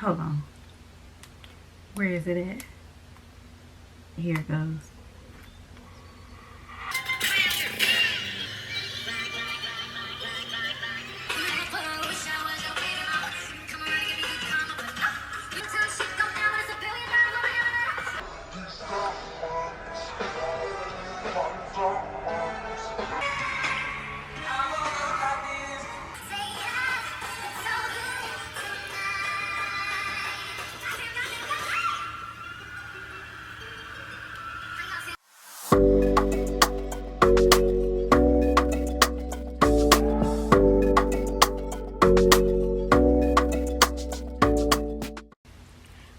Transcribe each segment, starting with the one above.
Hold on. Where is it at? Here it goes.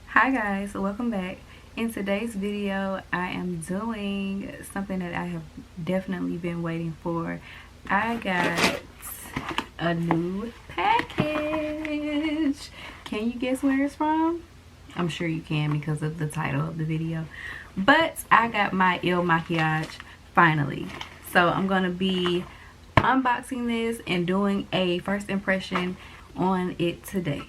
Hi guys, welcome back. In today's video, I am doing something that I have definitely been waiting for. I got a new package. Can you guess where it's from? I'm sure you can because of the title of the video. But I got my Il Makiage finally. So I'm going to be unboxing this and doing a first impression on it today.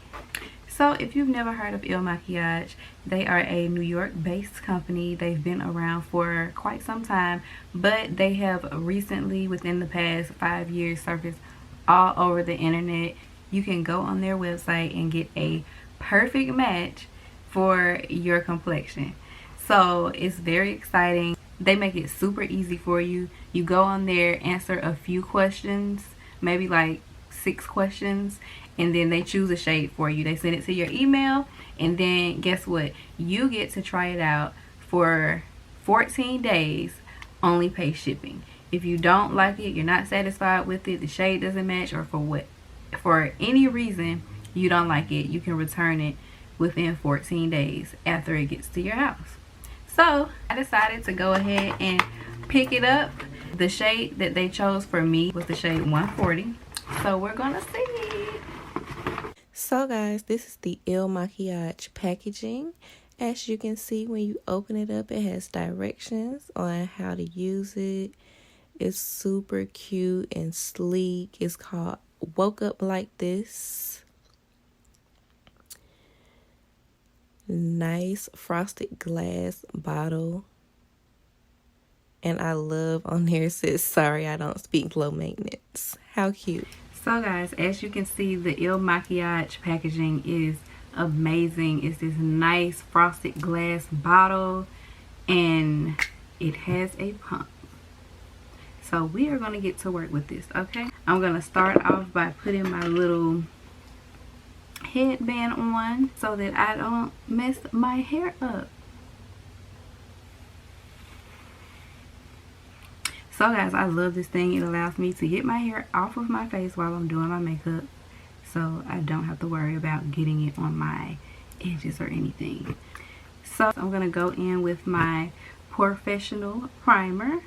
So if you've never heard of Il Makiage, they are a New York based company. They've been around for quite some time, but they have recently, within the past 5 years, surfaced all over the internet. You can go on their website and get a perfect match for your complexion. So it's very exciting. They make it super easy for you. You go on there, answer a few questions, maybe like 6 questions, and then they choose a shade for you. They send it to your email, and then guess what? You get to try it out for 14 days, only pay shipping. If you don't like it, you're not satisfied with it, the shade doesn't match, or for any reason you don't like it, you can return it within 14 days after it gets to your house. So I decided to go ahead and pick it up. The shade that they chose for me was the shade 140. So we're gonna see. So guys, this is the Il Makiage packaging. As you can see, when you open it up, it has directions on how to use it. It's super cute and sleek. It's called Woke Up Like This. Nice frosted glass bottle. And I love on there it says, sorry, I don't speak low maintenance. How cute. So guys, as you can see, the Il Makiage packaging is amazing. It's this nice frosted glass bottle, and it has a pump. So we are going to get to work with this, okay? I'm going to start off by putting my little headband on so that I don't mess my hair up. So guys, I love this thing. It allows me to get my hair off of my face while I'm doing my makeup, so I don't have to worry about getting it on my edges or anything. So I'm going to go in with my Professional primer,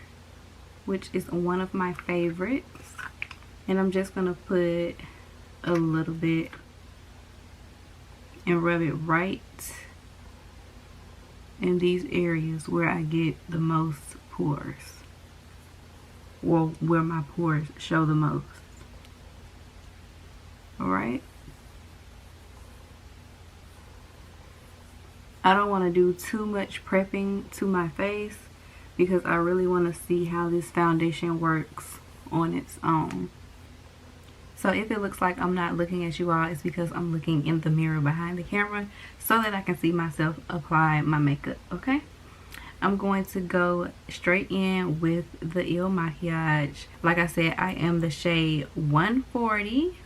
which is one of my favorites. And I'm just going to put a little bit and rub it right in these areas where I get the most pores. Well, where my pores show the most. Alright? I don't want to do too much prepping to my face because I really want to see how this foundation works on its own. So if it looks like I'm not looking at you all, it's because I'm looking in the mirror behind the camera so that I can see myself apply my makeup, okay? I'm going to go straight in with the Il Makiage. Like I said, I am the shade 140.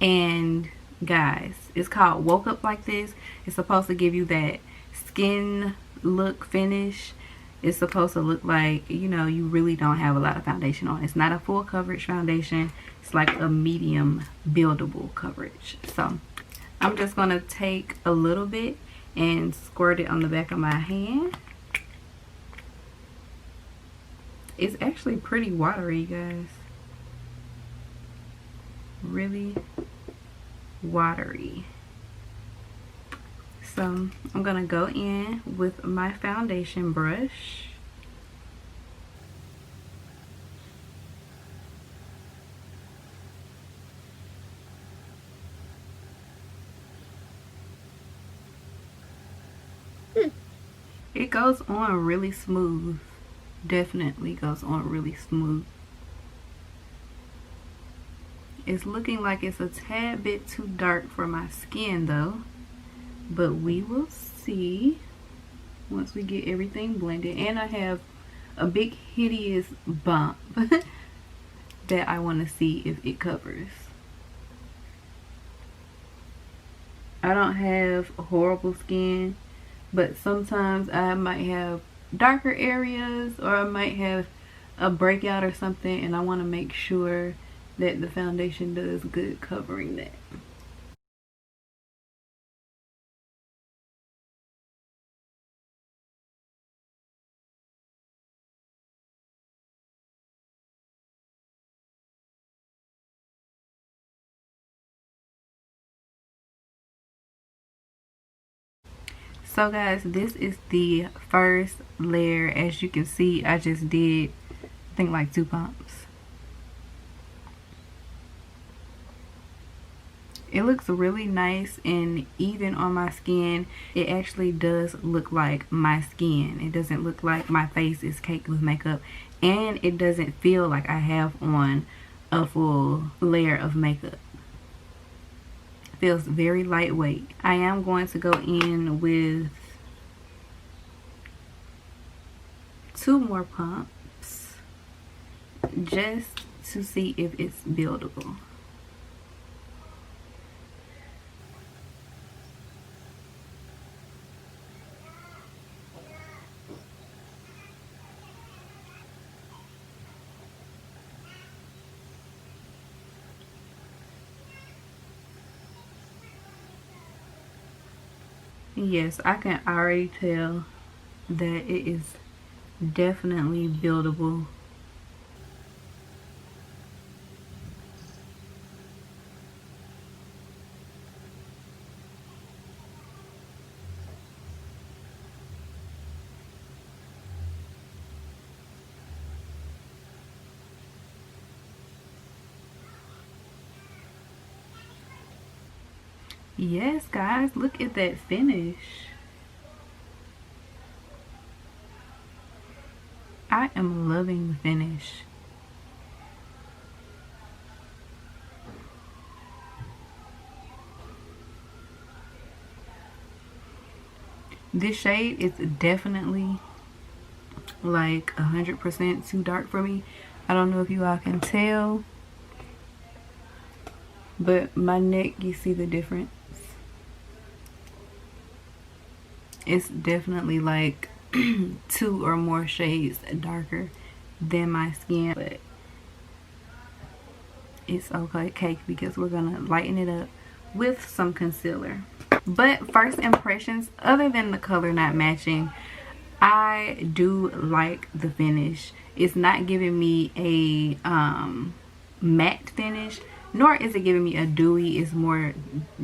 And guys, it's called Woke Up Like This. It's supposed to give you that skin look finish. It's supposed to look like, you know, you really don't have a lot of foundation on. It's not a full coverage foundation. It's like a medium buildable coverage. So I'm just going to take a little bit and squirt it on the back of my hand. It's actually pretty watery, guys. Really watery. So I'm gonna go in with my foundation brush. It goes on really smooth. Definitely goes on really smooth. It's looking like it's a tad bit too dark for my skin though, but we will see once we get everything blended. And I have a big hideous bump that I want to see if it covers. I don't have horrible skin, but sometimes I might have darker areas, or I might have a breakout or something, and I want to make sure that the foundation does good covering that. So guys, this is the first layer. As you can see, I just did, I think, like 2 pumps. It looks really nice and even on my skin. It actually does look like my skin. It doesn't look like my face is caked with makeup, and it doesn't feel like I have on a full layer of makeup. It feels very lightweight. I am going to go in with 2 more pumps just to see if it's buildable. Yes, I can already tell that it is definitely buildable. Yes, guys, look at that finish. I am loving the finish. This shade is definitely like 100% too dark for me. I don't know if you all can tell, but my neck, you see the difference? It's definitely like 2 or more shades darker than my skin, but it's okay because we're gonna lighten it up with some concealer. But first impressions, other than the color not matching, I do like the finish. It's not giving me a matte finish, nor is it giving me a dewy. It's more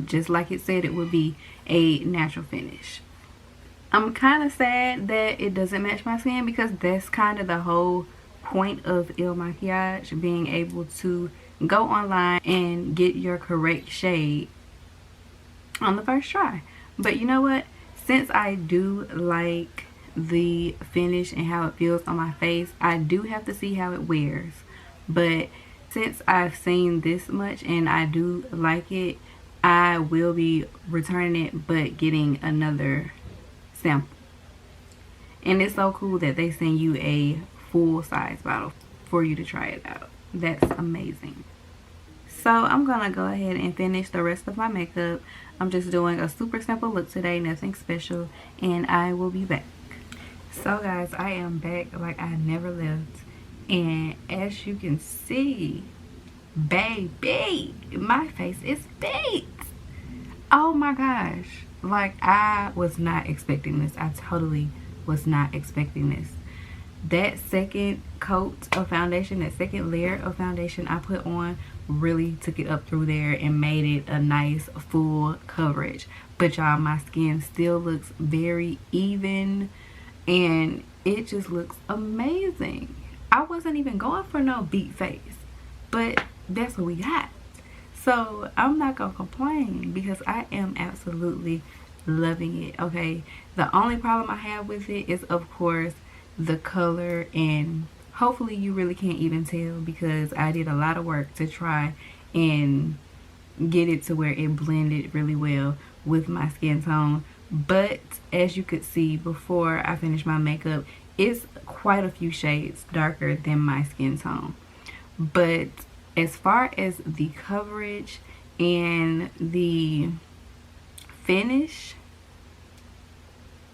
just like it said it would be, a natural finish. I'm kind of sad that it doesn't match my skin, because that's kind of the whole point of Il Makiage, being able to go online and get your correct shade on the first try. But you know what? Since I do like the finish and how it feels on my face, I do have to see how it wears. But since I've seen this much and I do like it, I will be returning it but getting another sample. And it's so cool that they send you a full size bottle for you to try it out. That's amazing. So I'm gonna go ahead and finish the rest of my makeup. I'm just doing a super simple look today, nothing special, and I will be back. So guys, I am back like I never left, and as you can see, baby, my face is baked. Oh my gosh, like I was not expecting this. I totally was not expecting this. That second coat of foundation, that second layer of foundation I put on, really took it up through there and made it a nice full coverage. But y'all, my skin still looks very even and it just looks amazing. I wasn't even going for no beat face, but that's what we got. So I'm not gonna complain because I am absolutely loving it. Okay, the only problem I have with it is, of course, the color, and hopefully you really can't even tell because I did a lot of work to try and get it to where it blended really well with my skin tone. But as you could see before I finished my makeup, it's quite a few shades darker than my skin tone. But as far as the coverage and the finish,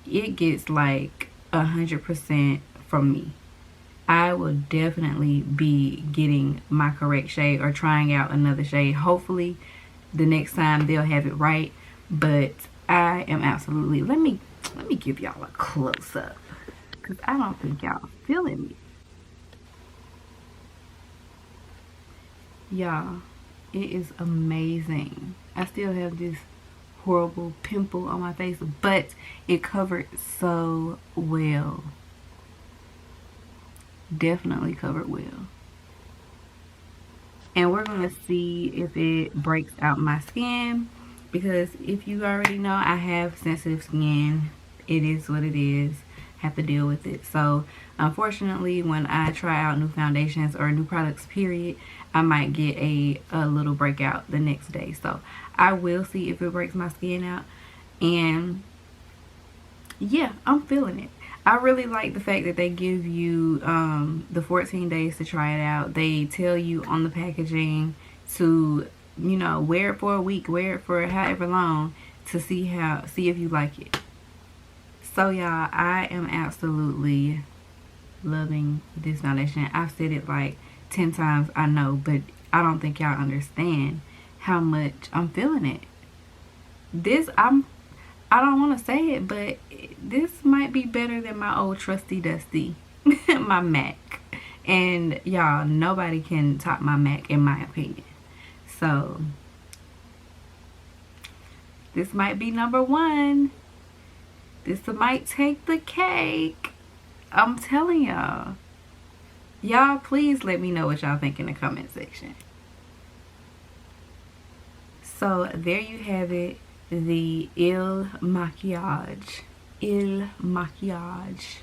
it gets like 100% from me. I will definitely be getting my correct shade or trying out another shade. Hopefully the next time they'll have it right, but I am absolutely, let me give y'all a close-up because I don't think y'all feeling me. Y'all, it is amazing. I still have this horrible pimple on my face, but it covered so well. Definitely covered well. And we're going to see if it breaks out my skin, because if you already know, I have sensitive skin. It is what it is. Have to deal with it. So unfortunately, when I try out new foundations or new products period, I might get a little breakout the next day. So I will see if it breaks my skin out. And yeah, I'm feeling it. I really like the fact that they give you the 14 days to try it out. They tell you on the packaging to, you know, wear it for a week, wear it for however long to see if you like it. So y'all, I am absolutely loving this foundation. I've said it like 10 times, I know, but I don't think y'all understand how much I'm feeling it. I don't want to say it, but this might be better than my old trusty dusty, my MAC. And y'all, nobody can top my MAC in my opinion. So this might be number one. This might take the cake. I'm telling y'all. Y'all, please let me know what y'all think in the comment section. So there you have it. The Il Makiage. Il Makiage.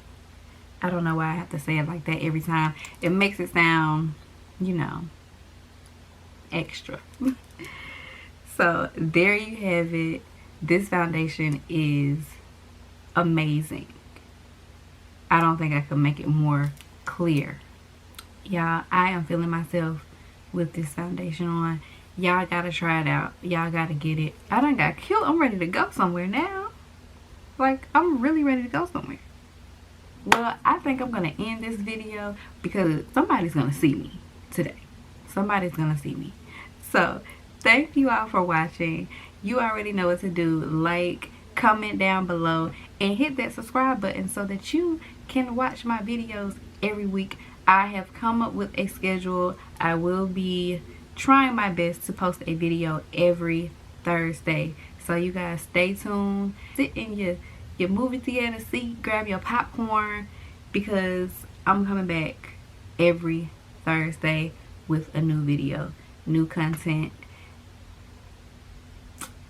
I don't know why I have to say it like that every time. It makes it sound, you know, extra. So there you have it. This foundation is amazing. I don't think I could make it more clear. Y'all, I am feeling myself with this foundation on. Y'all gotta try it out. Y'all gotta get it. I done got killed. I'm ready to go somewhere now. Like, I'm really ready to go somewhere. Well, I think I'm gonna end this video because somebody's gonna see me today. Somebody's gonna see me. So thank you all for watching. You already know what to do. Like, comment down below, and hit that subscribe button so that you can watch my videos every week. I have come up with a schedule. I will be trying my best to post a video every Thursday. So you guys stay tuned. Sit in your movie theater seat, grab your popcorn, because I'm coming back every Thursday with a new video, new content.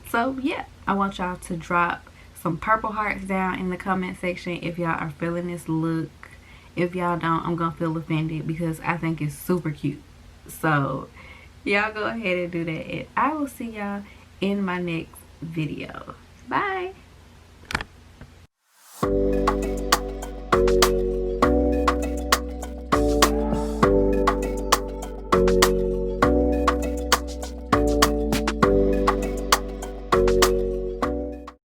So yeah, I want y'all to drop some purple hearts down in the comment section if y'all are feeling this look. If y'all don't, I'm gonna feel offended because I think it's super cute. So y'all go ahead and do that, and I will see y'all in my next video. Bye.